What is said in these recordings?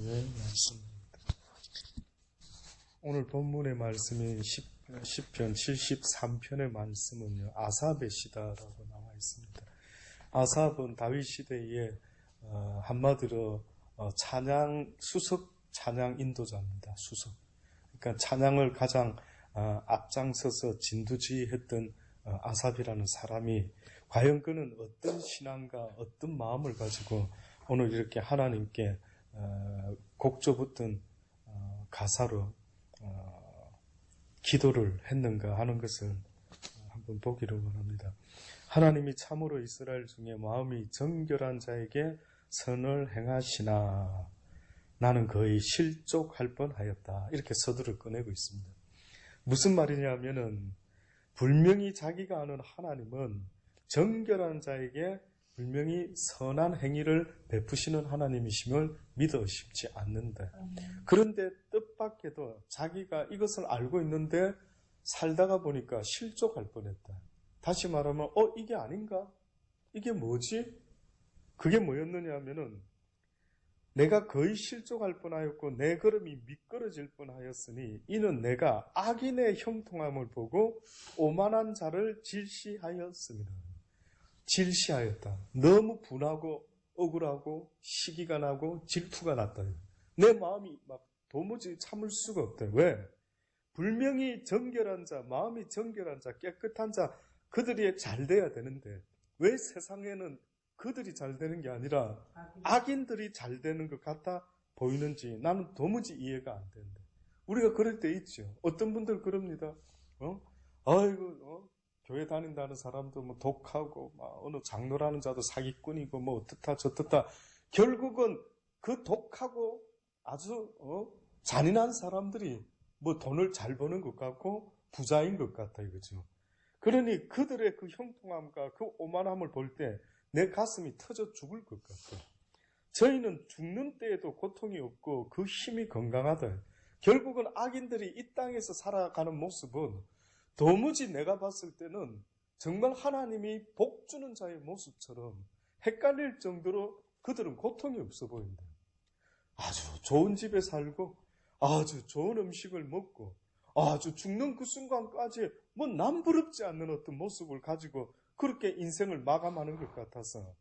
말씀입니다. 오늘 본문의 말씀인 시편 73편의 말씀은요, 아삽의 시다라고 나와 있습니다. 아삽은 다윗 시대에 한마디로 수석 찬양 인도자입니다. 수석. 그러니까 찬양을 가장 앞장서서 진두지휘했던 아삽이라는 사람이 과연 그는 어떤 신앙과 어떤 마음을 가지고 오늘 이렇게 하나님께 곡조붙은 가사로 기도를 했는가 하는 것을 한번 보기를 원합니다. 하나님이 참으로 이스라엘 중에 마음이 정결한 자에게 선을 행하시나 나는 거의 실족할 뻔하였다. 이렇게 서두를 꺼내고 있습니다. 무슨 말이냐면은 분명히 자기가 아는 하나님은 정결한 자에게 분명히 선한 행위를 베푸시는 하나님이심을 믿어 싶지 않는데, 그런데 뜻밖에도 자기가 이것을 알고 있는데 살다가 보니까 실족할 뻔했다. 다시 말하면 이게 아닌가? 이게 뭐지? 그게 뭐였느냐 하면은 내가 거의 실족할 뻔하였고 내 걸음이 미끄러질 뻔하였으니 이는 내가 악인의 형통함을 보고 오만한 자를 질시하였습니다. 질시하였다. 너무 분하고 억울하고 시기가 나고 질투가 났다. 내 마음이 막 도무지 참을 수가 없다. 왜? 분명히 정결한 자, 마음이 정결한 자, 깨끗한 자, 그들이 잘 돼야 되는데 왜 세상에는 그들이 잘 되는 게 아니라 악인들이 잘 되는 것 같아 보이는지 나는 도무지 이해가 안 되는데. 우리가 그럴 때 있죠. 어떤 분들 그럽니다. 교회 다닌다는 사람도 뭐 독하고, 어느 장로라는 자도 사기꾼이고, 뭐 어떻다 저떻다. 결국은 그 독하고 아주 잔인한 사람들이 뭐 돈을 잘 버는 것 같고 부자인 것 같아 이거죠. 그러니 그들의 그 형통함과 그 오만함을 볼 때 내 가슴이 터져 죽을 것 같아. 저희는 죽는 때에도 고통이 없고 그 힘이 건강하다. 결국은 악인들이 이 땅에서 살아가는 모습은 도무지 내가 봤을 때는 정말 하나님이 복 주는 자의 모습처럼 헷갈릴 정도로 그들은 고통이 없어 보인다. 아주 좋은 집에 살고 아주 좋은 음식을 먹고 아주 죽는 그 순간까지 뭐 남부럽지 않는 어떤 모습을 가지고 그렇게 인생을 마감하는 것 같아서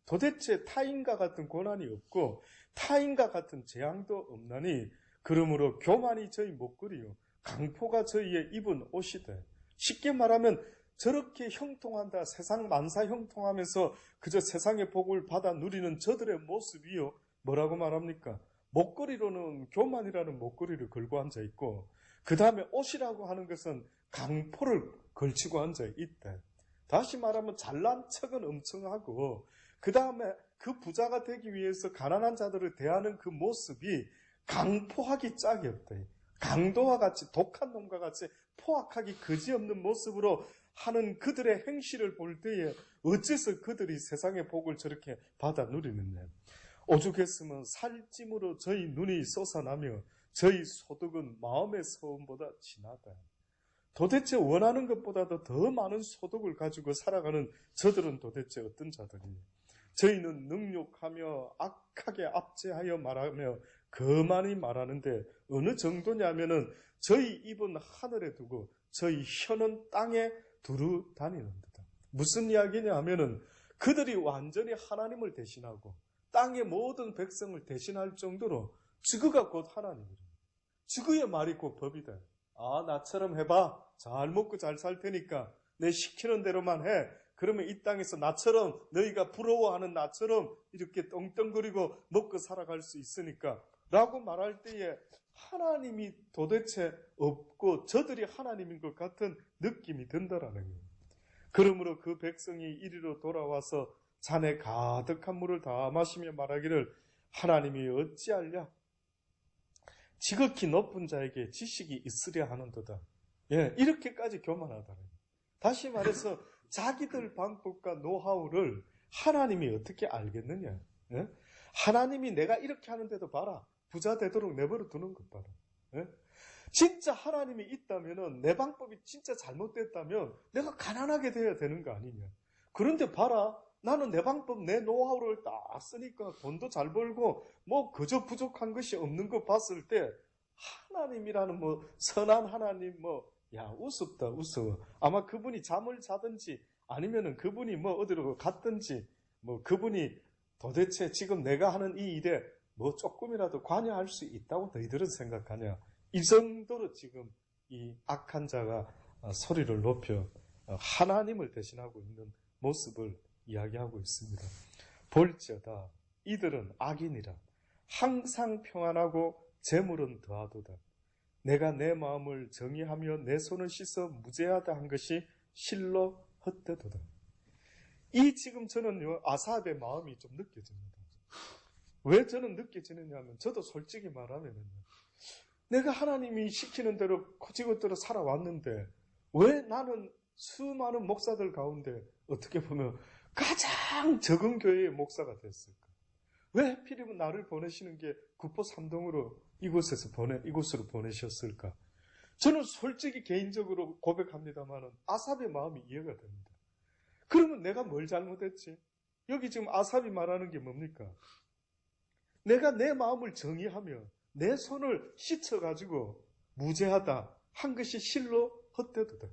도대체 타인과 같은 고난이 없고 타인과 같은 재앙도 없나니 그러므로 교만이 저희 목걸이요 강포가 저희의 입은 옷이다. 쉽게 말하면 저렇게 형통한다, 세상 만사 형통하면서 그저 세상의 복을 받아 누리는 저들의 모습이요 뭐라고 말합니까? 목걸이로는 교만이라는 목걸이를 걸고 앉아 있고 그 다음에 옷이라고 하는 것은 강포를 걸치고 앉아 있다. 다시 말하면 잘난 척은 엄청 하고 그 다음에 그 부자가 되기 위해서 가난한 자들을 대하는 그 모습이 강포하기 짝이 없다. 강도와 같이 독한 놈과 같이 포악하기 그지없는 모습으로 하는 그들의 행실을 볼 때에 어째서 그들이 세상의 복을 저렇게 받아 누리느냐. 오죽했으면 살찜으로 저희 눈이 솟아나며 저희 소득은 마음의 서움보다 진하다. 도대체 원하는 것보다도 더 많은 소득을 가지고 살아가는 저들은 도대체 어떤 자들이냐. 저희는 능욕하며 악하게 압제하여 말하며 거만히 말하는데 어느 정도냐면은 저희 입은 하늘에 두고 저희 혀는 땅에 두루 다니는 듯다. 무슨 이야기냐 하면은 그들이 완전히 하나님을 대신하고 땅의 모든 백성을 대신할 정도로 지그가 곧 하나님이다. 지그의 말이 곧 법이다. 나처럼 해봐. 잘 먹고 잘 살 테니까 내 시키는 대로만 해. 그러면 이 땅에서 나처럼 너희가 부러워하는 나처럼 이렇게 떵떵거리고 먹고 살아갈 수 있으니까 라고 말할 때에 하나님이 도대체 없고 저들이 하나님인 것 같은 느낌이 든다라는 거예요. 그러므로 그 백성이 이리로 돌아와서 잔에 가득한 물을 다 마시며 말하기를 하나님이 어찌하랴? 지극히 높은 자에게 지식이 있으려 하는도다. 이렇게까지 교만하다는. 다시 말해서 자기들 방법과 노하우를 하나님이 어떻게 알겠느냐. 하나님이 내가 이렇게 하는데도 봐라. 부자 되도록 내버려 두는 것 봐라. 진짜 하나님이 있다면 내 방법이 진짜 잘못됐다면 내가 가난하게 돼야 되는 거 아니냐. 그런데 봐라. 나는 내 방법, 내 노하우를 딱 쓰니까 돈도 잘 벌고 뭐 그저 부족한 것이 없는 거 봤을 때 하나님이라는 뭐 선한 하나님 우습다 우스워. 아마 그분이 잠을 자든지 아니면은 그분이 뭐 어디로 갔든지 뭐 그분이 도대체 지금 내가 하는 이 일에 뭐 조금이라도 관여할 수 있다고 너희들은 생각하냐. 이 정도로 지금 이 악한 자가 소리를 높여 하나님을 대신하고 있는 모습을 이야기하고 있습니다. 볼지어다 이들은 악인이라 항상 평안하고 재물은 더하도다. 내가 내 마음을 정의하며 내 손을 씻어 무죄하다 한 것이 실로 헛되도다. 이 지금 저는요 아삽의 마음이 좀 느껴집니다. 왜 저는 느껴지느냐 하면 저도 솔직히 말하면요 내가 하나님이 시키는 대로 거지것대로 살아왔는데 왜 나는 수많은 목사들 가운데 어떻게 보면 가장 적은 교회의 목사가 됐을까? 왜 하필이면 나를 보내시는 게 구포 삼동으로 이곳으로 보내셨을까? 저는 솔직히 개인적으로 고백합니다만 아삽의 마음이 이해가 됩니다. 그러면 내가 뭘 잘못했지? 여기 지금 아삽이 말하는 게 뭡니까? 내가 내 마음을 정의하며 내 손을 씻어가지고 무죄하다 한 것이 실로 헛되도다.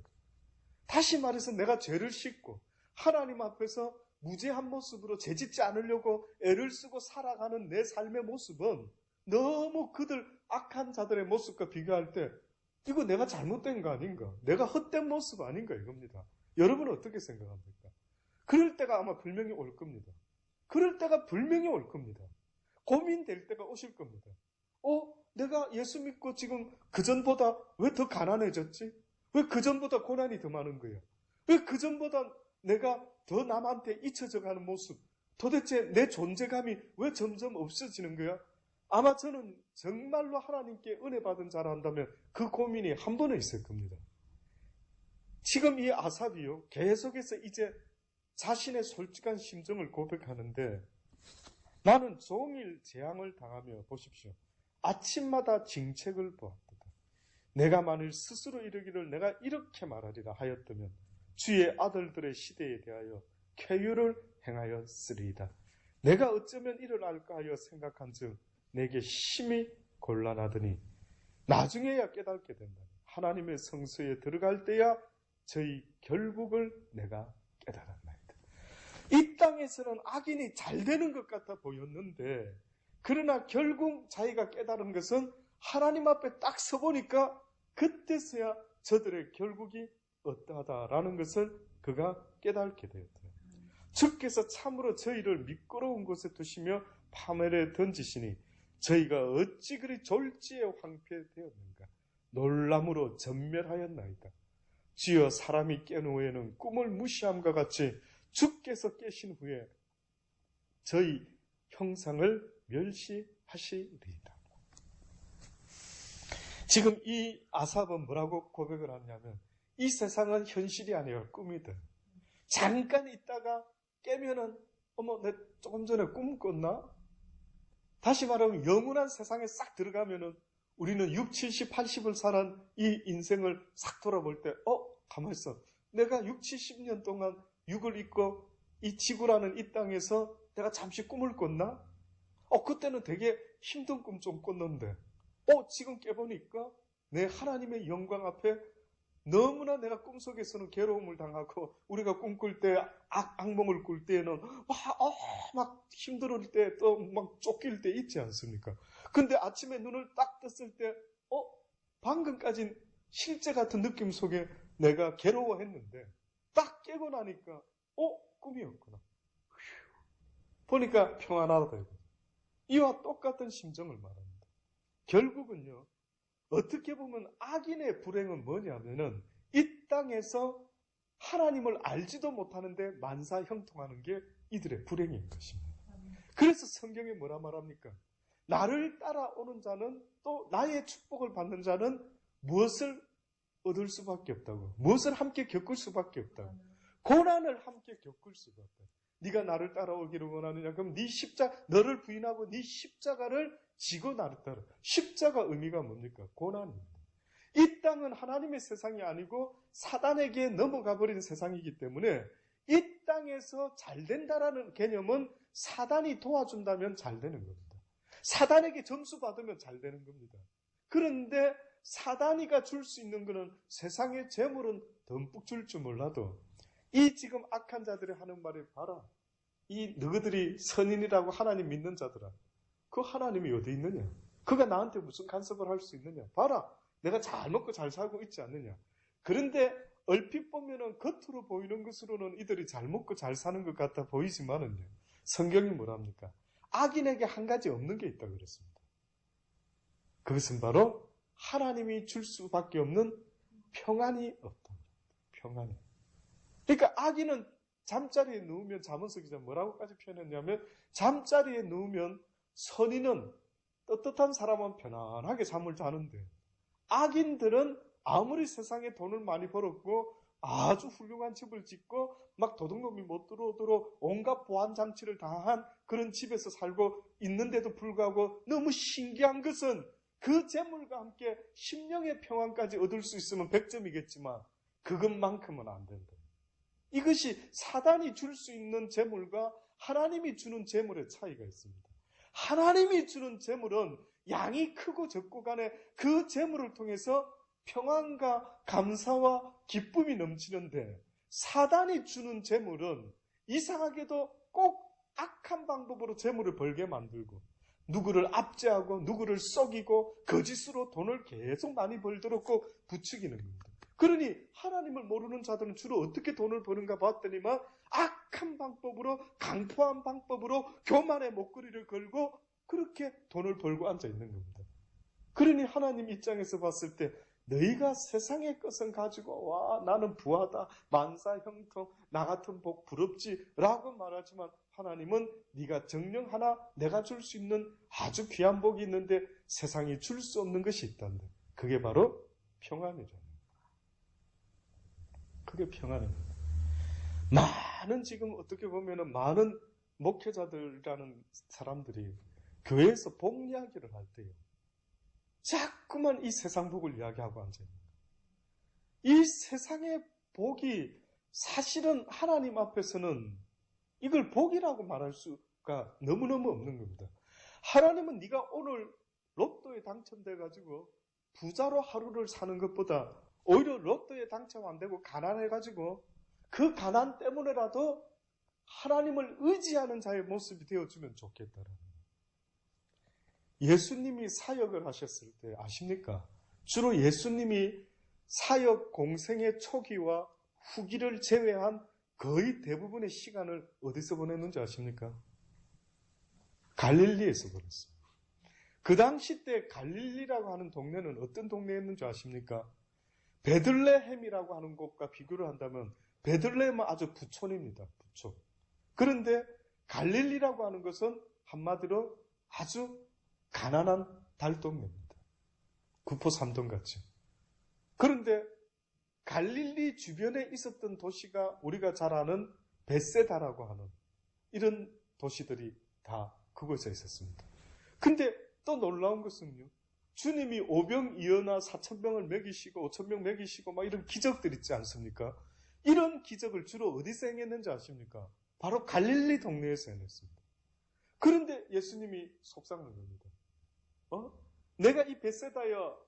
다시 말해서 내가 죄를 씻고 하나님 앞에서 무죄한 모습으로 죄짓지 않으려고 애를 쓰고 살아가는 내 삶의 모습은 너무 그들 악한 자들의 모습과 비교할 때 이거 내가 잘못된 거 아닌가? 내가 헛된 모습 아닌가 이겁니다. 여러분은 어떻게 생각합니까? 그럴 때가 아마 분명히 올 겁니다. 그럴 때가 분명히 올 겁니다. 고민될 때가 오실 겁니다. 내가 예수 믿고 지금 그전보다 왜 더 가난해졌지? 왜 그전보다 고난이 더 많은 거야? 왜 그전보다 내가 더 남한테 잊혀져 가는 모습, 도대체 내 존재감이 왜 점점 없어지는 거야? 아마 저는 정말로 하나님께 은혜 받은 자라 한다면 그 고민이 한 번은 있을 겁니다. 지금 이 아삽이요 계속해서 이제 자신의 솔직한 심정을 고백하는데 나는 종일 재앙을 당하며 보십시오. 아침마다 징책을 보았도다. 내가 만일 스스로 이르기를 내가 이렇게 말하리라 하였다면 주의 아들들의 시대에 대하여 쾌유를 행하였으리이다. 내가 어쩌면 이를 알까 하여 생각한즉 내게 심히 곤란하더니 나중에야 깨닫게 된다. 하나님의 성소에 들어갈 때야 저희 결국을 내가 깨달았나이다. 이 땅에서는 악인이 잘 되는 것 같아 보였는데 그러나 결국 자기가 깨달은 것은 하나님 앞에 딱 서보니까 그때서야 저들의 결국이 어떠하다라는 것을 그가 깨닫게 되었다. 주께서 참으로 저희를 미끄러운 곳에 두시며 파멸에 던지시니 저희가 어찌 그리 졸지에 황폐되었는가. 놀람으로 전멸하였나이다. 주여 사람이 깬 후에는 꿈을 무시함과 같이 주께서 깨신 후에 저희 형상을 멸시하시리이다. 지금 이 아삽은 뭐라고 고백을 하냐면 이 세상은 현실이 아니라 꿈이다. 잠깐 있다가 깨면은 내 조금 전에 꿈 꿨나? 다시 말하면 영원한 세상에 싹 들어가면은 우리는 6, 70, 80을 살한 이 인생을 싹 돌아볼 때 가만히 있어. 내가 6, 70년 동안 육을 입고 이 지구라는 이 땅에서 내가 잠시 꿈을 꿨나? 그때는 되게 힘든 꿈 좀 꿨는데 지금 깨보니까 내 하나님의 영광 앞에 너무나 내가 꿈속에서는 괴로움을 당하고 우리가 꿈꿀 때 악몽을 꿀 때에는 막 힘들 때 또 막 쫓길 때 있지 않습니까? 근데 아침에 눈을 딱 떴을 때 방금까진 실제 같은 느낌 속에 내가 괴로워했는데 딱 깨고 나니까 꿈이었구나. 보니까 평안하다. 이와 똑같은 심정을 말합니다. 결국은요. 어떻게 보면 악인의 불행은 뭐냐면은 이 땅에서 하나님을 알지도 못하는데 만사 형통하는 게 이들의 불행인 것입니다. 그래서 성경에 뭐라 말합니까? 나를 따라오는 자는 또 나의 축복을 받는 자는 무엇을 얻을 수밖에 없다고. 무엇을 함께 겪을 수밖에 없다고. 고난을 함께 겪을 수밖에 없다. 네가 나를 따라오기를 원하느냐? 그럼 너를 부인하고 네 십자가를 지고 나를 따라. 십자가 의미가 뭡니까? 고난입니다. 이 땅은 하나님의 세상이 아니고 사단에게 넘어가 버린 세상이기 때문에 이 땅에서 잘 된다라는 개념은 사단이 도와준다면 잘 되는 겁니다. 사단에게 점수 받으면 잘 되는 겁니다. 그런데 사단이가 줄 수 있는 것은 세상의 재물은 듬뿍 줄 줄 몰라도 이 지금 악한 자들이 하는 말이 봐라. 이 너희들이 선인이라고 하나님 믿는 자들아. 그 하나님이 어디 있느냐? 그가 나한테 무슨 간섭을 할 수 있느냐? 봐라. 내가 잘 먹고 잘 살고 있지 않느냐? 그런데 얼핏 보면은 겉으로 보이는 것으로는 이들이 잘 먹고 잘 사는 것 같아 보이지만은요. 성경이 뭐랍니까? 악인에게 한 가지 없는 게 있다고 그랬습니다. 그것은 바로 하나님이 줄 수밖에 없는 평안이 없다. 평안이. 그러니까 악인은 잠자리에 누우면 잠언서 기자 뭐라고까지 표현했냐면 잠자리에 누우면 선인은 떳떳한 사람은 편안하게 잠을 자는데 악인들은 아무리 세상에 돈을 많이 벌었고 아주 훌륭한 집을 짓고 막 도둑놈이 못 들어오도록 온갖 보안 장치를 다한 그런 집에서 살고 있는데도 불구하고 너무 신기한 것은 그 재물과 함께 심령의 평안까지 얻을 수 있으면 100점이겠지만 그것만큼은 안 된다. 이것이 사단이 줄 수 있는 재물과 하나님이 주는 재물의 차이가 있습니다. 하나님이 주는 재물은 양이 크고 적고 간에 그 재물을 통해서 평안과 감사와 기쁨이 넘치는데 사단이 주는 재물은 이상하게도 꼭 악한 방법으로 재물을 벌게 만들고 누구를 압제하고 누구를 속이고 거짓으로 돈을 계속 많이 벌도록 꼭 부추기는 겁니다. 그러니 하나님을 모르는 자들은 주로 어떻게 돈을 버는가 봤더니만 악한 방법으로 강포한 방법으로 교만의 목걸이를 걸고 그렇게 돈을 벌고 앉아 있는 겁니다. 그러니 하나님 입장에서 봤을 때 너희가 세상의 것은 가지고 와 나는 부하다 만사 형통 나 같은 복 부럽지 라고 말하지만 하나님은 네가 정령 하나 내가 줄 수 있는 아주 귀한 복이 있는데 세상이 줄 수 없는 것이 있단다. 그게 바로 평안이잖아요. 그게 평안입니다. 많은 지금 어떻게 보면은 많은 목회자들이라는 사람들이 교회에서 복 이야기를 할 때요. 자꾸만 이 세상 복을 이야기하고 앉아있는 거예요. 이 세상의 복이 사실은 하나님 앞에서는 이걸 복이라고 말할 수가 너무너무 없는 겁니다. 하나님은 네가 오늘 로또에 당첨돼가지고 부자로 하루를 사는 것보다 오히려 로또에 당첨 안 되고 가난해가지고 그 가난 때문에라도 하나님을 의지하는 자의 모습이 되어주면 좋겠다라는 거예요. 예수님이 사역을 하셨을 때 아십니까? 주로 예수님이 사역 공생의 초기와 후기를 제외한 거의 대부분의 시간을 어디서 보냈는지 아십니까? 갈릴리에서 보냈어요. 그 당시 때 갈릴리라고 하는 동네는 어떤 동네였는지 아십니까? 베들레헴이라고 하는 곳과 비교를 한다면 베들레헴은 아주 부촌입니다. 부촌. 그런데 갈릴리라고 하는 것은 한마디로 아주 가난한 달동네입니다. 구포 삼동같이. 그런데 갈릴리 주변에 있었던 도시가 우리가 잘 아는 벳세다라고 하는 이런 도시들이 다 그곳에 있었습니다. 근데 또 놀라운 것은요. 주님이 5병2어나 4,000명을 먹이시고 5,000명 먹이시고 막 이런 기적들 있지 않습니까? 이런 기적을 주로 어디서 행했는지 아십니까? 바로 갈릴리 동네에서 행했습니다. 그런데 예수님이 속상한 겁니다. 내가 이 벳세다여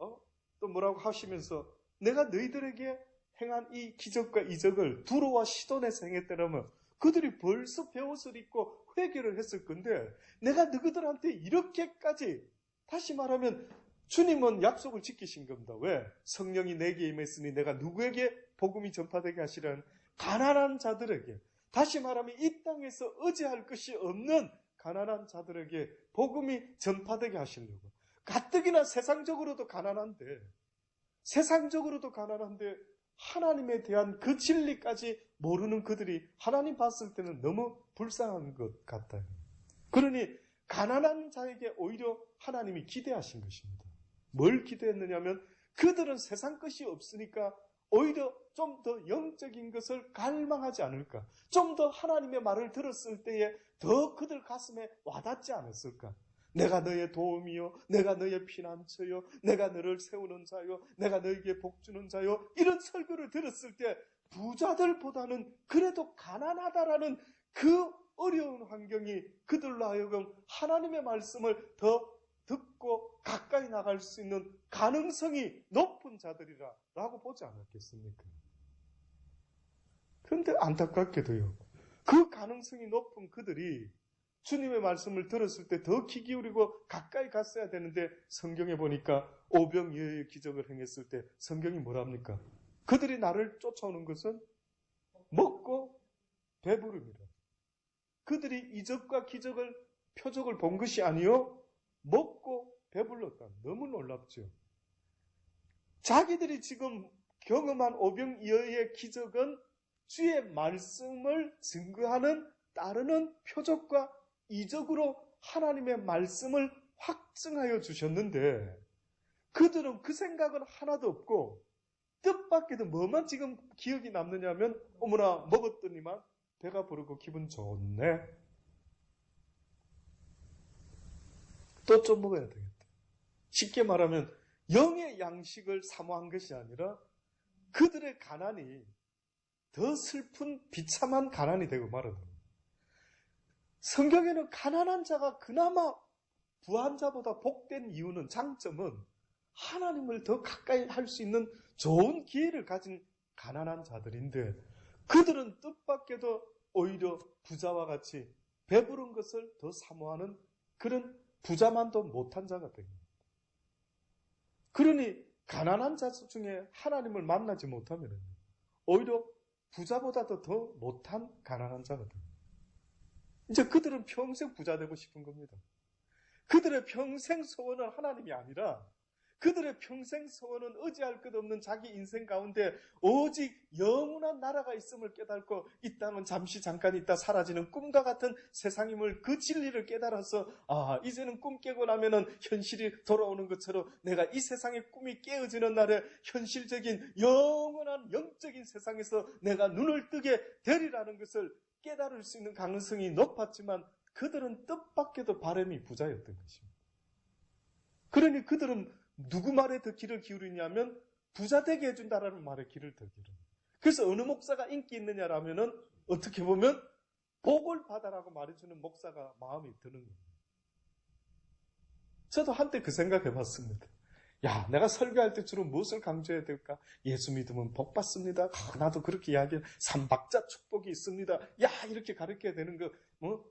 또 뭐라고 하시면서 내가 너희들에게 행한 이 기적과 이적을 두로와 시돈에서 행했더라면 그들이 벌써 베옷을 입고 회개를 했을 건데 내가 너희들한테 이렇게까지 다시 말하면 주님은 약속을 지키신 겁니다. 왜? 성령이 내게 임했으니 내가 누구에게 복음이 전파되게 하시라는 가난한 자들에게 다시 말하면 이 땅에서 의지할 것이 없는 가난한 자들에게 복음이 전파되게 하시려고 가뜩이나 세상적으로도 가난한데 하나님에 대한 그 진리까지 모르는 그들이 하나님 봤을 때는 너무 불쌍한 것 같아요. 그러니 가난한 자에게 오히려 하나님이 기대하신 것입니다. 뭘 기대했느냐면 그들은 세상 것이 없으니까 오히려 좀 더 영적인 것을 갈망하지 않을까? 좀 더 하나님의 말을 들었을 때에 더 그들 가슴에 와닿지 않았을까? 내가 너의 도움이요, 내가 너의 피난처요, 내가 너를 세우는 자요, 내가 너에게 복 주는 자요. 이런 설교를 들었을 때 부자들보다는 그래도 가난하다라는 그 어려운 환경이 그들로 하여금 하나님의 말씀을 더 듣고 가까이 나갈 수 있는 가능성이 높은 자들이라 라고 보지 않았겠습니까? 그런데 안타깝게도요, 그 가능성이 높은 그들이 주님의 말씀을 들었을 때 더 귀 기울이고 가까이 갔어야 되는데, 성경에 보니까 오병이어의 기적을 행했을 때 성경이 뭐랍니까? 그들이 나를 쫓아오는 것은 먹고 배부름이라. 그들이 이적과 기적을, 표적을 본 것이 아니요 먹고 배불렀다. 너무 놀랍죠. 자기들이 지금 경험한 오병이어의 기적은 주의 말씀을 증거하는, 따르는 표적과 이적으로 하나님의 말씀을 확증하여 주셨는데, 그들은 그 생각은 하나도 없고 뜻밖에도 뭐만 지금 기억이 남느냐면, 어머나 먹었더니만 배가 부르고 기분 좋네. 또 좀 먹어야 되겠다. 쉽게 말하면 영의 양식을 사모한 것이 아니라 그들의 가난이 더 슬픈 비참한 가난이 되고 말하더라고요. 성경에는 가난한 자가 그나마 부한 자보다 복된 이유는, 장점은 하나님을 더 가까이 할 수 있는 좋은 기회를 가진 가난한 자들인데, 그들은 뜻밖에도 오히려 부자와 같이 배부른 것을 더 사모하는 그런 부자만도 못한 자가 됩니다. 그러니 가난한 자 중에 하나님을 만나지 못하면 오히려 부자보다도 더 못한 가난한 자가 됩니다. 이제 그들은 평생 부자 되고 싶은 겁니다. 그들의 평생 소원은 하나님이 아니라, 그들의 평생 소원은 의지할 것 없는 자기 인생 가운데 오직 영원한 나라가 있음을 깨닫고, 이 땅은 잠시 잠깐 있다 사라지는 꿈과 같은 세상임을, 그 진리를 깨달아서, 이제는 꿈 깨고 나면은 현실이 돌아오는 것처럼 내가 이 세상의 꿈이 깨어지는 날에 현실적인 영원한 영적인 세상에서 내가 눈을 뜨게 되리라는 것을 깨달을 수 있는 가능성이 높았지만, 그들은 뜻밖에도 바람이 부자였던 것입니다. 그러니 그들은 누구 말에 더 귀를 기울이냐면 부자 되게 해준다라는 말에 귀를 더 기울여요. 그래서 어느 목사가 인기 있느냐라면은 어떻게 보면 복을 받아라고 말해주는 목사가 마음이 드는 거예요. 저도 한때 그 생각 해봤습니다. 야, 내가 설교할 때 주로 무엇을 강조해야 될까? 예수 믿으면 복 받습니다. 나도 그렇게 이야기해. 삼박자 축복이 있습니다. 야, 이렇게 가르쳐야 되는 거,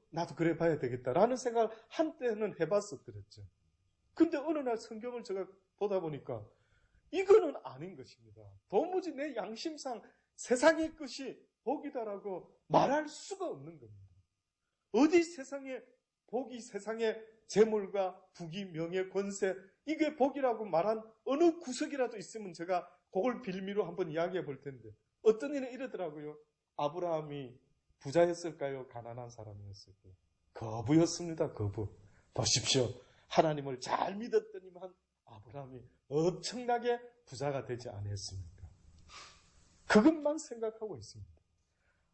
나도 그래 봐야 되겠다라는 생각을 한때는 해봤었더랬죠. 근데 어느 날 성경을 제가 보다 보니까 이거는 아닌 것입니다. 도무지 내 양심상 세상의 것이 복이다라고 말할 수가 없는 겁니다. 어디 세상에 복이, 세상의 재물과 부귀, 명예, 권세, 이게 복이라고 말한 어느 구석이라도 있으면 제가 그걸 빌미로 한번 이야기해 볼 텐데, 어떤 이는 이러더라고요. 아브라함이 부자였을까요? 가난한 사람이었을까요? 거부였습니다. 거부. 보십시오. 하나님을 잘 믿었더니만 아브라함이 엄청나게 부자가 되지 않았습니까? 그것만 생각하고 있습니다.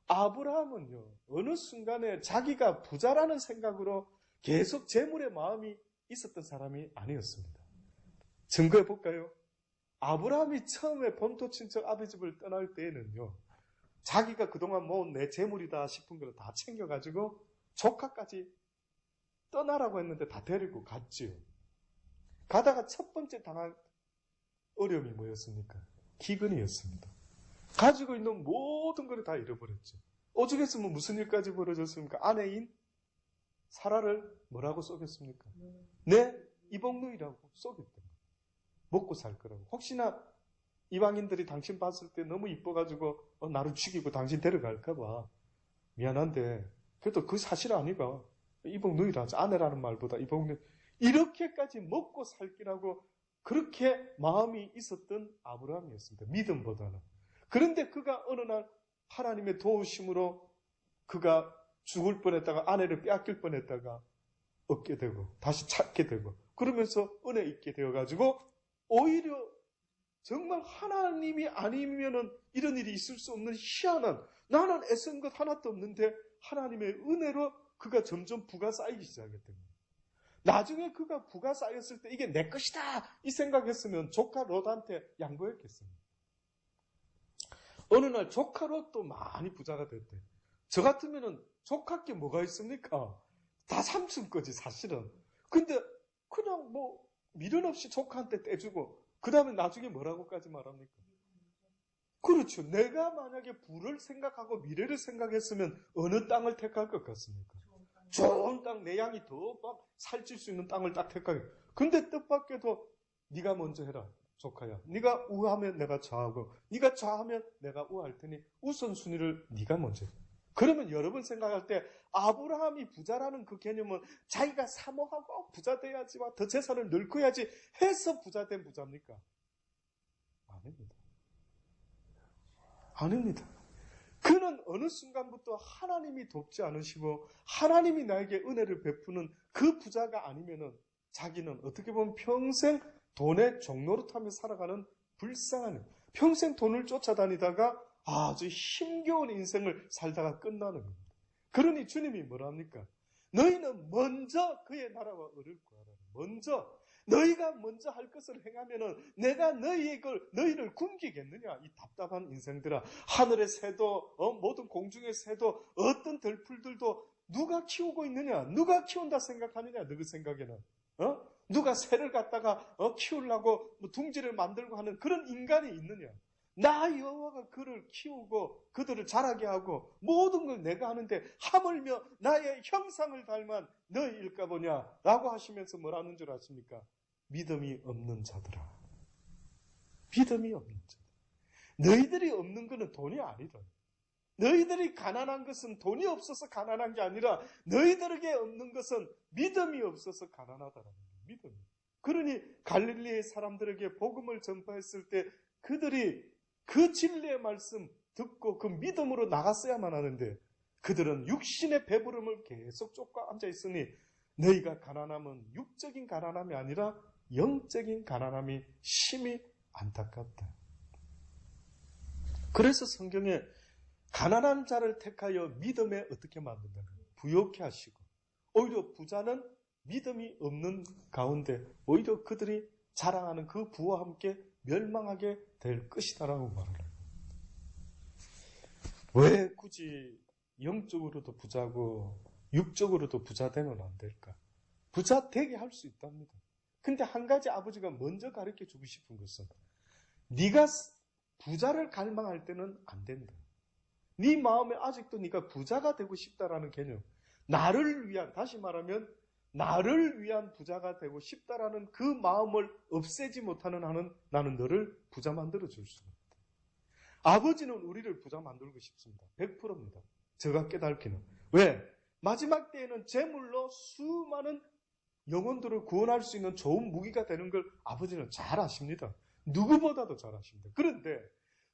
아브라함은요, 어느 순간에 자기가 부자라는 생각으로 계속 재물의 마음이 있었던 사람이 아니었습니다. 증거해 볼까요? 아브라함이 처음에 본토 친척 아버지 집을 떠날 때에는요, 자기가 그동안 모은 내 재물이다 싶은 걸 다 챙겨가지고 조카까지 떠나라고 했는데 다 데리고 갔지요. 가다가 첫 번째 당한 어려움이 뭐였습니까? 기근이었습니다. 가지고 있는 모든 걸 다 잃어버렸죠. 오죽했으면 무슨 일까지 벌어졌습니까? 아내인 사라를 뭐라고 속였습니까? 내 이복누이라고 속였던 거예요. 먹고 살 거라고. 혹시나 이방인들이 당신 봤을 때 너무 이뻐가지고 나를 죽이고 당신 데려갈까 봐 미안한데 그래도 그 사실 아니가. 이복누이라지. 아내라는 말보다 이복누이. 이렇게까지 먹고 살기라고 그렇게 마음이 있었던 아브라함이었습니다. 믿음보다는. 그런데 그가 어느 날 하나님의 도우심으로 그가 죽을 뻔했다가 아내를 빼앗길 뻔했다가 얻게 되고 다시 찾게 되고 그러면서 은혜 있게 되어가지고 오히려 정말 하나님이 아니면은 이런 일이 있을 수 없는 희한한, 나는 애쓴 것 하나도 없는데 하나님의 은혜로 그가 점점 부가 쌓이기 시작했던 거예요. 나중에 그가 부가 쌓였을 때 이게 내 것이다 이 생각했으면 조카 롯한테 양보했겠습니다. 어느 날 조카로 또 많이 부자가 됐대. 저 같으면은 조카 게 뭐가 있습니까? 다 삼촌 거지 사실은. 근데 그냥 뭐 미련 없이 조카한테 떼주고 그 다음에 나중에 뭐라고까지 말합니까? 그렇죠. 내가 만약에 부를 생각하고 미래를 생각했으면 어느 땅을 택할 것 같습니까? 좋은 땅, 내 양이 더 막 살찔 수 있는 땅을 딱 택하게. 근데 뜻밖에도 네가 먼저 해라. 조카야. 네가 우하면 내가 좌하고 네가 좌하면 내가 우할 테니 우선순위를 네가 먼저 해. 그러면 여러분 생각할 때 아브라함이 부자라는 그 개념은 자기가 사모하고 부자 돼야지만 더 재산을 늙어야지 해서 부자 된 부자입니까? 아닙니다. 아닙니다. 그는 어느 순간부터 하나님이 돕지 않으시고 하나님이 나에게 은혜를 베푸는 그 부자가 아니면은 자기는 어떻게 보면 평생 돈의 종노릇하며 살아가는 불쌍한, 평생 돈을 쫓아다니다가 아주 힘겨운 인생을 살다가 끝나는 겁니다. 그러니 주님이 뭐라 합니까? 너희는 먼저 그의 나라와 의를 구하라. 먼저 너희가 먼저 할 것을 행하면은 내가 너희를 굶기겠느냐? 이 답답한 인생들아. 하늘의 새도 모든 공중의 새도 어떤 들풀들도 누가 키우고 있느냐? 누가 키운다 생각하느냐? 너희 생각에는 누가 새를 갖다가 키우려고 뭐 둥지를 만들고 하는 그런 인간이 있느냐? 나 여호와가 그를 키우고 그들을 자라게 하고 모든 걸 내가 하는데 하물며 나의 형상을 닮은 너희일까 보냐? 라고 하시면서 뭐라는 줄 아십니까? 믿음이 없는 자들아. 믿음이 없는 자들. 너희들이 없는 것은 돈이 아니라. 너희들이 가난한 것은 돈이 없어서 가난한 게 아니라 너희들에게 없는 것은 믿음이 없어서 가난하다라는 거예요. 믿음. 그러니 갈릴리의 사람들에게 복음을 전파했을 때 그들이 그 진리의 말씀 듣고 그 믿음으로 나갔어야만 하는데 그들은 육신의 배부름을 계속 쫓고 앉아 있으니 너희가 가난함은 육적인 가난함이 아니라 영적인 가난함이 심히 안타깝다. 그래서 성경에 가난한 자를 택하여 믿음에 어떻게 만든다는 거예요? 부욕해 하시고 오히려 부자는 믿음이 없는 가운데 오히려 그들이 자랑하는 그 부와 함께 멸망하게 될 것이다라고 말을 해요. 왜 굳이 영적으로도 부자고 육적으로도 부자 되면 안 될까? 부자 되게 할 수 있답니다. 근데 한 가지 아버지가 먼저 가르쳐 주고 싶은 것은 네가 부자를 갈망할 때는 안 된다. 네 마음에 아직도 네가 부자가 되고 싶다라는 개념, 나를 위한, 다시 말하면 나를 위한 부자가 되고 싶다라는 그 마음을 없애지 못하는 한은 나는 너를 부자 만들어 줄 수가 없다. 아버지는 우리를 부자 만들고 싶습니다. 100%입니다. 제가 깨닫기는. 왜? 마지막 때에는 재물로 수많은 영혼들을 구원할 수 있는 좋은 무기가 되는 걸 아버지는 잘 아십니다. 누구보다도 잘 아십니다. 그런데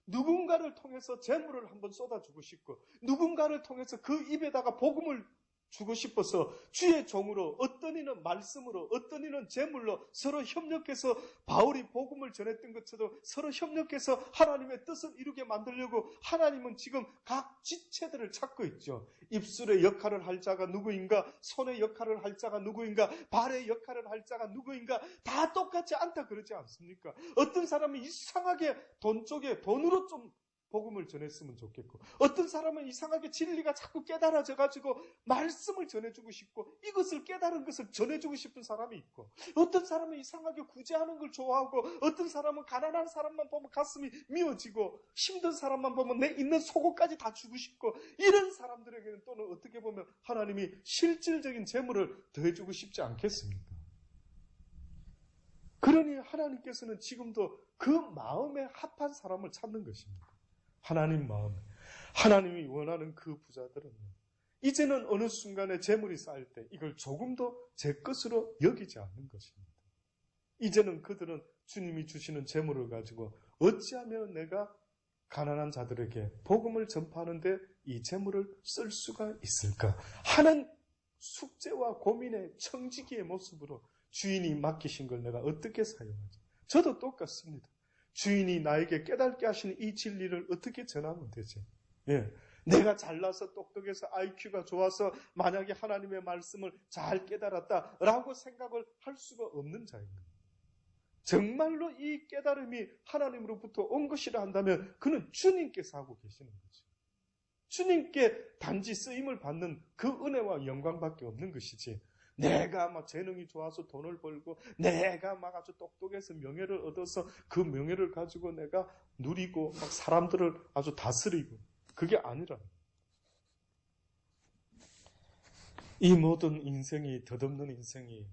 누군가를 통해서 재물을 한번 쏟아주고 싶고 누군가를 통해서 그 입에다가 복음을 주고 싶어서 주의 종으로 어떤 이는 말씀으로 어떤 이는 제물로 서로 협력해서 바울이 복음을 전했던 것처럼 서로 협력해서 하나님의 뜻을 이루게 만들려고 하나님은 지금 각 지체들을 찾고 있죠. 입술의 역할을 할 자가 누구인가, 손의 역할을 할 자가 누구인가, 발의 역할을 할 자가 누구인가, 다 똑같지 않다 그러지 않습니까? 어떤 사람은 이상하게 돈 쪽에 돈으로 좀 복음을 전했으면 좋겠고 어떤 사람은 이상하게 진리가 자꾸 깨달아져가지고 말씀을 전해주고 싶고 이것을 깨달은 것을 전해주고 싶은 사람이 있고 어떤 사람은 이상하게 구제하는 걸 좋아하고 어떤 사람은 가난한 사람만 보면 가슴이 미어지고 힘든 사람만 보면 내 있는 속옷까지 다 주고 싶고 이런 사람들에게는 또는 어떻게 보면 하나님이 실질적인 재물을 더해주고 싶지 않겠습니까? 그러니 하나님께서는 지금도 그 마음에 합한 사람을 찾는 것입니다. 하나님 마음, 하나님이 원하는 그 부자들은 이제는 어느 순간에 재물이 쌓일 때 이걸 조금도 제 것으로 여기지 않는 것입니다. 이제는 그들은 주님이 주시는 재물을 가지고 어찌하면 내가 가난한 자들에게 복음을 전파하는데 이 재물을 쓸 수가 있을까 하는 숙제와 고민의 청지기의 모습으로 주인이 맡기신 걸 내가 어떻게 사용하지? 저도 똑같습니다. 주인이 나에게 깨닫게 하시는 이 진리를 어떻게 전하면 되지? 예. 내가 잘나서 똑똑해서 IQ가 좋아서 만약에 하나님의 말씀을 잘 깨달았다라고 생각을 할 수가 없는 자입니다. 정말로 이 깨달음이 하나님으로부터 온 것이라 한다면 그는 주님께서 하고 계시는 거죠. 주님께 단지 쓰임을 받는 그 은혜와 영광밖에 없는 것이지, 내가 막 재능이 좋아서 돈을 벌고 내가 막 아주 똑똑해서 명예를 얻어서 그 명예를 가지고 내가 누리고 막 사람들을 아주 다스리고, 그게 아니라 이 모든 인생이, 덧없는 인생이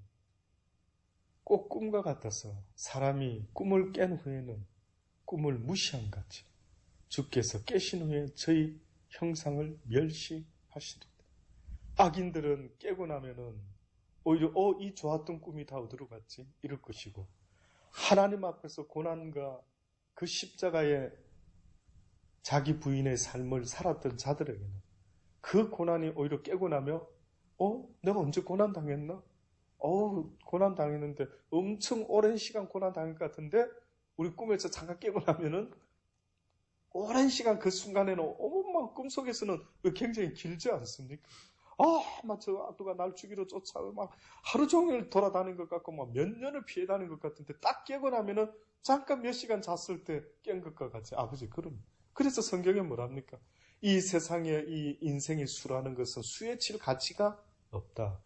꼭 꿈과 같아서 사람이 꿈을 깬 후에는 꿈을 무시한 같이 주께서 깨신 후에 저희 형상을 멸시하시리다. 악인들은 깨고 나면은 오히려 이 좋았던 꿈이 다 어디로 갔지? 이럴 것이고, 하나님 앞에서 고난과 그 십자가의 자기 부인의 삶을 살았던 자들에게는 그 고난이 오히려 깨고 나며 내가 언제 고난 당했나? 고난 당했는데 엄청 오랜 시간 고난 당할 것 같은데, 우리 꿈에서 잠깐 깨고 나면은 오랜 시간 그 순간에는 막 꿈속에서는 굉장히 길지 않습니까? 막 누가 날 죽이러 쫓아오고 막 하루 종일 돌아다니는 것 같고 막 몇 년을 피해 다니는 것 같은데, 딱 깨고 나면은 잠깐 몇 시간 잤을 때 깬 것과 같이, 아버지, 그래서 성경에 뭐랍니까? 이 세상에 이 인생이 수라는 것은 수에 칠 가치가 없다.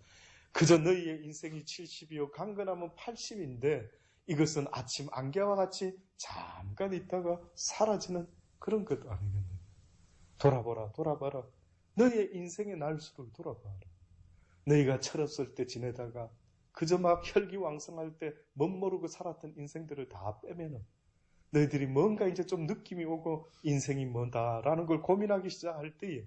그저 너희의 인생이 70이요 강건하면 80인데 이것은 아침 안개와 같이 잠깐 있다가 사라지는 그런 것 아니겠느냐. 돌아봐라. 너희의 인생의 날수를 돌아봐라. 너희가 철없을 때 지내다가 그저 막 혈기왕성할 때 멋모르고 살았던 인생들을 다 빼면은 너희들이 뭔가 이제 좀 느낌이 오고 인생이 뭐다라는 걸 고민하기 시작할 때에,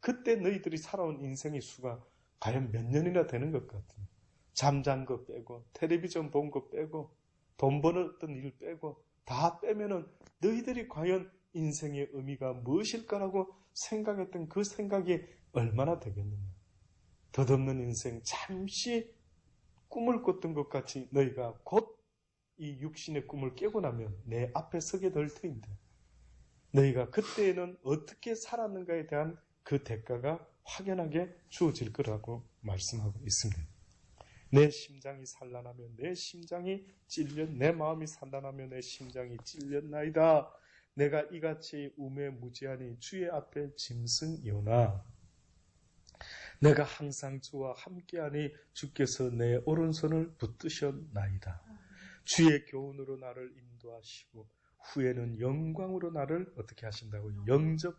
그때 너희들이 살아온 인생의 수가 과연 몇 년이나 되는 것 같으냐. 잠잔 거 빼고 텔레비전 본 거 빼고 돈 벌었던 일 빼고 다 빼면은 너희들이 과연 인생의 의미가 무엇일까라고 생각했던 그 생각이 얼마나 되겠느냐. 덧없는 인생, 잠시 꿈을 꿨던 것 같이 너희가 곧 이 육신의 꿈을 깨고 나면 내 앞에 서게 될 터인데, 너희가 그때에는 어떻게 살았는가에 대한 그 대가가 확연하게 주어질 거라고 말씀하고 있습니다. 내 심장이 산란하며 내 심장이 찔렸, 내 마음이 산란하며 내 심장이 찔렸나이다. 내가 이같이 우매무지하니 주의 앞에 짐승이오나 내가 항상 주와 함께하니 주께서 내 오른손을 붙드셨나이다. 주의 교훈으로 나를 인도하시고 후에는 영광으로 나를 어떻게 하신다고요? 영접.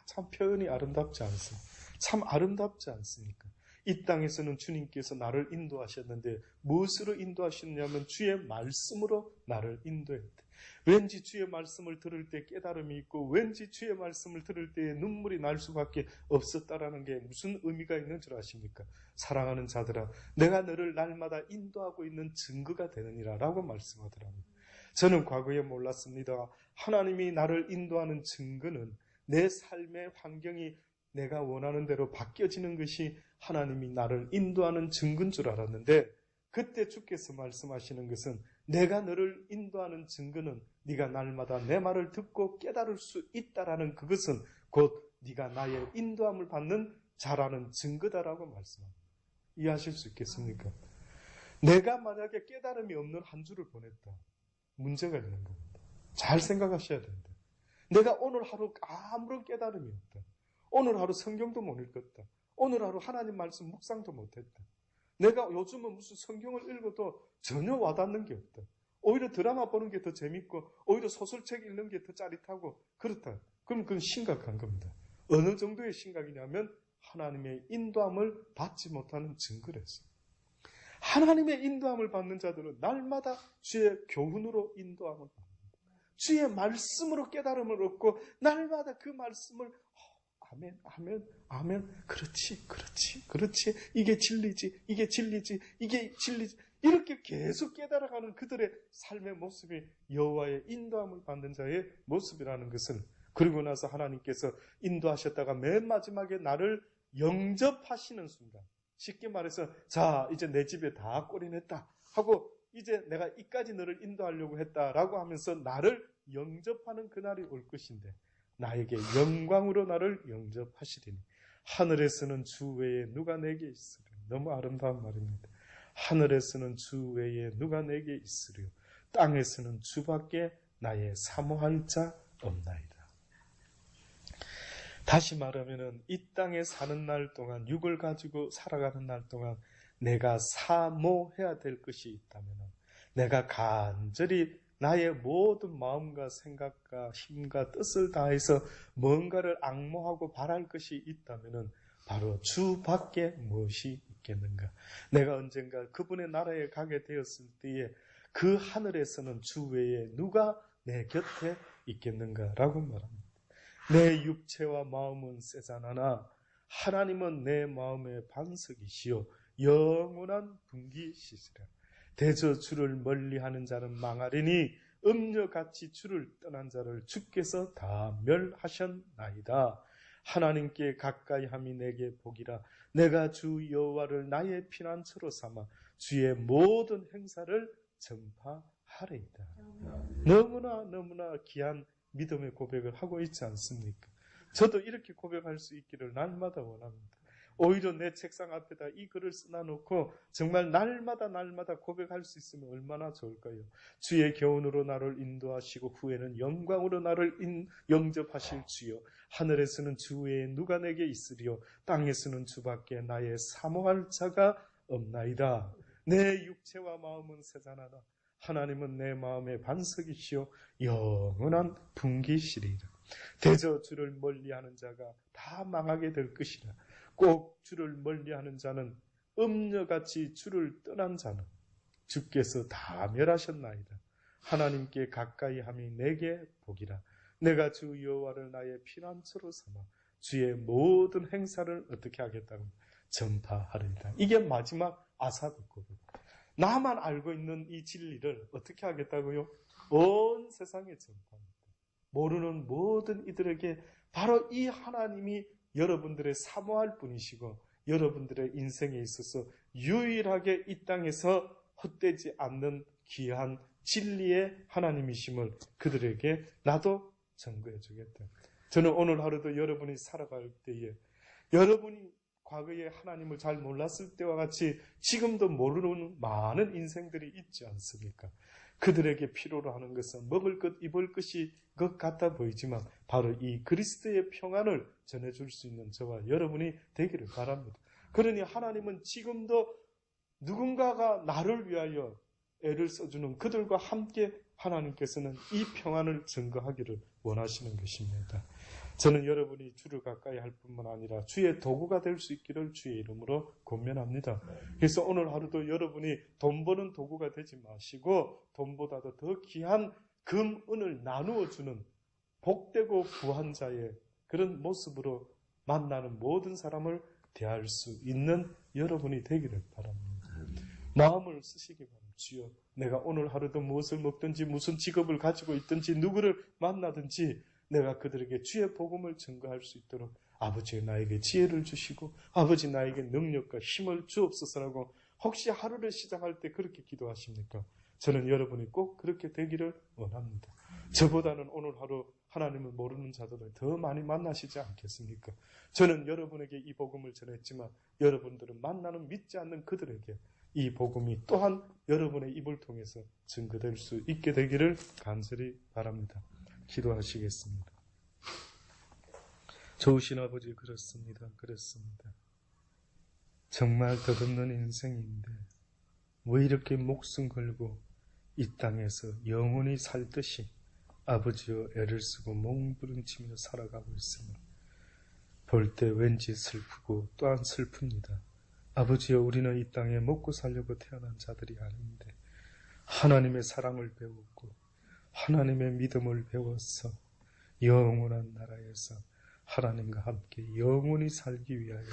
참 표현이 아름답지 않습니까? 참 아름답지 않습니까? 이 땅에서는 주님께서 나를 인도하셨는데 무엇으로 인도하셨냐면 주의 말씀으로 나를 인도했대. 왠지 주의 말씀을 들을 때 깨달음이 있고 왠지 주의 말씀을 들을 때 눈물이 날 수밖에 없었다라는 게 무슨 의미가 있는 줄 아십니까? 사랑하는 자들아, 내가 너를 날마다 인도하고 있는 증거가 되느니라 라고 말씀하더랍니다. 저는 과거에 몰랐습니다. 하나님이 나를 인도하는 증거는 내 삶의 환경이 내가 원하는 대로 바뀌어지는 것이 하나님이 나를 인도하는 증거인 줄 알았는데, 그때 주께서 말씀하시는 것은 내가 너를 인도하는 증거는 네가 날마다 내 말을 듣고 깨달을 수 있다라는 그것은 곧 네가 나의 인도함을 받는 자라는 증거다라고 말씀합니다. 이해하실 수 있겠습니까? 내가 만약에 깨달음이 없는 한 주를 보냈다. 문제가 있는 겁니다. 잘 생각하셔야 된다. 내가 오늘 하루 아무런 깨달음이 없다. 오늘 하루 성경도 못 읽었다. 오늘 하루 하나님 말씀 묵상도 못했다. 내가 요즘은 무슨 성경을 읽어도 전혀 와닿는 게 없다. 오히려 드라마 보는 게 더 재밌고 오히려 소설책 읽는 게 더 짜릿하고 그렇다. 그럼 그건 심각한 겁니다. 어느 정도의 심각이냐면 하나님의 인도함을 받지 못하는 증거랬어요. 하나님의 인도함을 받는 자들은 날마다 주의 교훈으로 인도함을 받는다. 주의 말씀으로 깨달음을 얻고 날마다 그 말씀을 아멘, 아멘, 아멘, 그렇지. 이게 진리지, 이게 진리지. 이렇게 계속 깨달아가는 그들의 삶의 모습이 여호와의 인도함을 받는 자의 모습이라는 것은, 그리고 나서 하나님께서 인도하셨다가 맨 마지막에 나를 영접하시는 순간, 쉽게 말해서 자, 이제 내 집에 다 꼴이냈다 하고 이제 내가 이까지 너를 인도하려고 했다라고 하면서 나를 영접하는 그날이 올 것인데, 나에게 영광으로 나를 영접하시리니 하늘에서는 주 외에 누가 내게 있으려. 너무 아름다운 말입니다. 하늘에서는 주 외에 누가 내게 있으려. 땅에서는 주밖에 나의 사모할 자 없나이다. 다시 말하면 이 땅에 사는 날 동안, 육을 가지고 살아가는 날 동안 내가 사모해야 될 것이 있다면, 내가 간절히 나의 모든 마음과 생각과 힘과 뜻을 다해서 뭔가를 앙모하고 바랄 것이 있다면 바로 주밖에 무엇이 있겠는가. 내가 언젠가 그분의 나라에 가게 되었을 때에 그 하늘에서는 주 외에 누가 내 곁에 있겠는가라고 말합니다. 내 육체와 마음은 세잔하나 하나님은 내 마음의 반석이시요 영원한 분기시시라. 대저 주를 멀리하는 자는 망하리니 음녀같이 주를 떠난 자를 주께서 다 멸하셨나이다. 하나님께 가까이함이 내게 복이라. 내가 주 여호와를 나의 피난처로 삼아 주의 모든 행사를 전파하리이다. 너무나 귀한 믿음의 고백을 하고 있지 않습니까? 저도 이렇게 고백할 수 있기를 날마다 원합니다. 오히려 내 책상 앞에다 이 글을 써놔놓고 정말 날마다 고백할 수 있으면 얼마나 좋을까요? 주의 교훈으로 나를 인도하시고 후에는 영광으로 나를 영접하실 주여. 하늘에서는 주 외에 누가 내게 있으리요. 땅에서는 주밖에 나의 사모할 자가 없나이다. 내 육체와 마음은 세잔하다. 하나님은 내 마음의 반석이시요 영원한 분기시리라. 대저 주를 멀리하는 자가 다 망하게 될 것이라. 꼭 주를 멀리하는 자는 음녀같이 주를 떠난 자는 주께서 다 멸하셨나이다. 하나님께 가까이함이 내게 복이라. 내가 주 여호와를 나의 피난처로 삼아 주의 모든 행사를 어떻게 하겠다고? 전파하리이다. 이게 마지막 아삽의 고백. 나만 알고 있는 이 진리를 어떻게 하겠다고요? 온 세상에 전파합니다. 모르는 모든 이들에게 바로 이 하나님이 여러분들의 사모할 분이시고 여러분들의 인생에 있어서 유일하게 이 땅에서 헛되지 않는 귀한 진리의 하나님이심을 그들에게 나도 전거해 주겠다. 저는 오늘 하루도 여러분이 살아갈 때에 여러분이 과거에 하나님을 잘 몰랐을 때와 같이 지금도 모르는 많은 인생들이 있지 않습니까? 그들에게 필요로 하는 것은 먹을 것, 입을 것이 것 같아 보이지만 바로 이 그리스도의 평안을 전해줄 수 있는 저와 여러분이 되기를 바랍니다. 그러니 하나님은 지금도 누군가가 나를 위하여 애를 써주는 그들과 함께 하나님께서는 이 평안을 증거하기를 원하시는 것입니다. 저는 여러분이 주를 가까이 할 뿐만 아니라 주의 도구가 될 수 있기를 주의 이름으로 권면합니다. 그래서 오늘 하루도 여러분이 돈 버는 도구가 되지 마시고 돈보다도 더 귀한 금, 은을 나누어 주는 복되고 부한 자의 그런 모습으로 만나는 모든 사람을 대할 수 있는 여러분이 되기를 바랍니다. 마음을 쓰시기 바랍니다. 주여, 내가 오늘 하루도 무엇을 먹든지 무슨 직업을 가지고 있든지 누구를 만나든지 내가 그들에게 주의 복음을 증거할 수 있도록 아버지 나에게 지혜를 주시고 아버지 나에게 능력과 힘을 주옵소서라고 혹시 하루를 시작할 때 그렇게 기도하십니까? 저는 여러분이 꼭 그렇게 되기를 원합니다. 저보다는 오늘 하루 하나님을 모르는 자들을 더 많이 만나시지 않겠습니까? 저는 여러분에게 이 복음을 전했지만 여러분들은 만나는 믿지 않는 그들에게 이 복음이 또한 여러분의 입을 통해서 증거될 수 있게 되기를 간절히 바랍니다. 기도하시겠습니다. 좋으신 아버지, 그렇습니다. 정말 덧없는 인생인데 왜 이렇게 목숨 걸고 이 땅에서 영원히 살듯이 아버지여 애를 쓰고 몸부림치며 살아가고 있으며 볼 때 왠지 슬프고 또한 슬픕니다. 아버지여, 우리는 이 땅에 먹고 살려고 태어난 자들이 아닌데 하나님의 사랑을 배웠고 하나님의 믿음을 배워서 영원한 나라에서 하나님과 함께 영원히 살기 위하여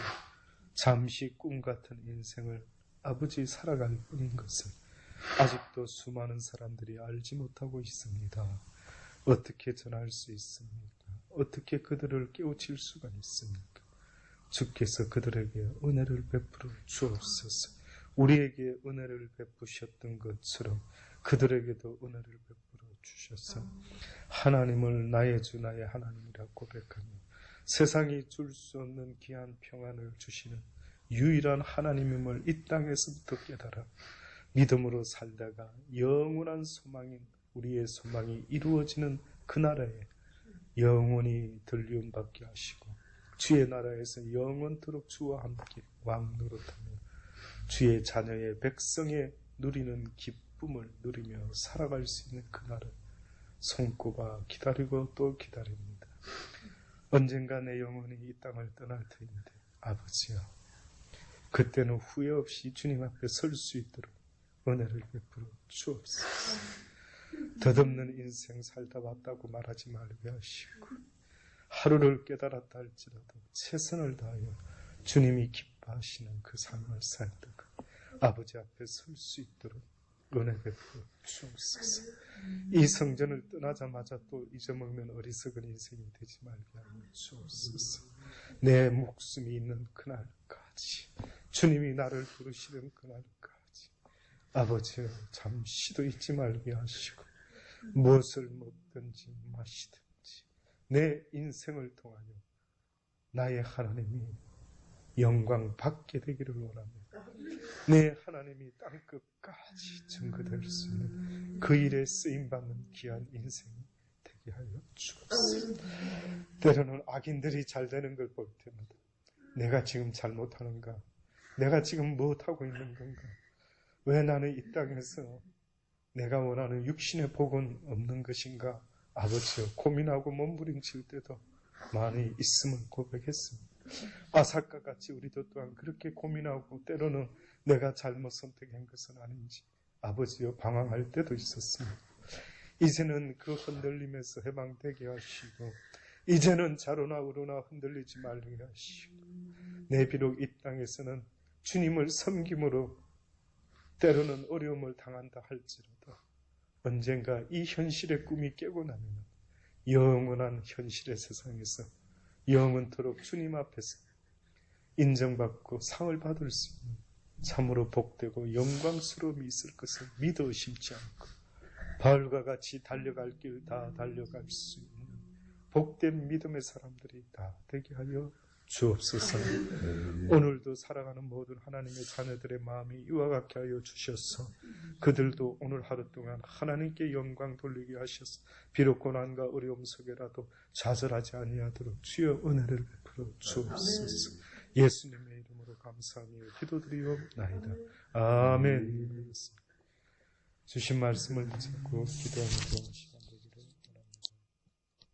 잠시 꿈같은 인생을 아버지 살아갈 뿐인 것을 아직도 수많은 사람들이 알지 못하고 있습니다. 어떻게 전할 수 있습니까? 어떻게 그들을 깨우칠 수가 있습니까? 주께서 그들에게 은혜를 베풀어 주옵소서. 우리에게 은혜를 베푸셨던 것처럼 그들에게도 은혜를 베풀어 주셔서 하나님을 나의 주 나의 하나님이라 고백하며 세상이 줄 수 없는 귀한 평안을 주시는 유일한 하나님임을 이 땅에서부터 깨달아 믿음으로 살다가 영원한 소망인 우리의 소망이 이루어지는 그 나라에 영원히 들리움받게 하시고 주의 나라에서 영원토록 주와 함께 왕노릇하며 주의 자녀의 백성의 누리는 기쁨을 누리며 살아갈 수 있는 그날을 손꼽아 기다리고 또 기다립니다. 언젠가 내 영혼이 이 땅을 떠날 터인데 아버지여, 그때는 후회 없이 주님 앞에 설 수 있도록 은혜를 베풀어 주옵소서. 덧없는 인생 살다 왔다고 말하지 말게 하시고 하루를 깨달았다 할지라도 최선을 다하여 주님이 기뻐하시는 그 삶을 살다가 아버지 앞에 설 수 있도록 은혜 베풀어 주옵소서. 이 성전을 떠나자마자 또 잊어먹는 어리석은 인생이 되지 말게 하여 주옵소서. 내 목숨이 있는 그날까지, 주님이 나를 부르시는 그날까지 아버지여, 잠시도 잊지 말게 하시고 무엇을 먹든지 마시든지 내 인생을 통하여 나의 하나님이 영광 받게 되기를 원합니다. 내 하나님이 땅끝까지 증거될 수 있는 그 일에 쓰임받는 귀한 인생이 되게 하여 주옵소서. 때로는 악인들이 잘 되는 걸 볼 때마다 내가 지금 잘못하는가? 내가 지금 무엇하고 있는 건가? 왜 나는 이 땅에서 내가 원하는 육신의 복은 없는 것인가? 아버지여, 고민하고 몸부림칠 때도 많이 있음을 고백했습니다. 아삭과 같이 우리도 또한 그렇게 고민하고 때로는 내가 잘못 선택한 것은 아닌지 아버지여 방황할 때도 있었습니다. 이제는 그 흔들림에서 해방되게 하시고 이제는 좌로나 우로나 흔들리지 말게 하시고 내 비록 이 땅에서는 주님을 섬김으로 때로는 어려움을 당한다 할지라도 언젠가 이 현실의 꿈이 깨고 나면 영원한 현실의 세상에서 영원토록 주님 앞에서 인정받고 상을 받을 수 있는 참으로 복되고 영광스러움이 있을 것을 믿어 의심치 않고 바울과 같이 달려갈 길 다 달려갈 수 있는 복된 믿음의 사람들이 다 되게 하여 주옵소서. 오늘도 살아가는 모든 하나님의 자녀들의 마음이 이와 같게 하여 주셔서 그들도 오늘 하루 동안 하나님께 영광 돌리게 하셔서 비록 고난과 어려움 속에라도 좌절하지 아니하도록 주여 은혜를 베풀어 주옵소서. 예수님의 이름으로 감사하며 기도드리옵나이다. 아멘. 주신 말씀을 듣고 기도하는 동안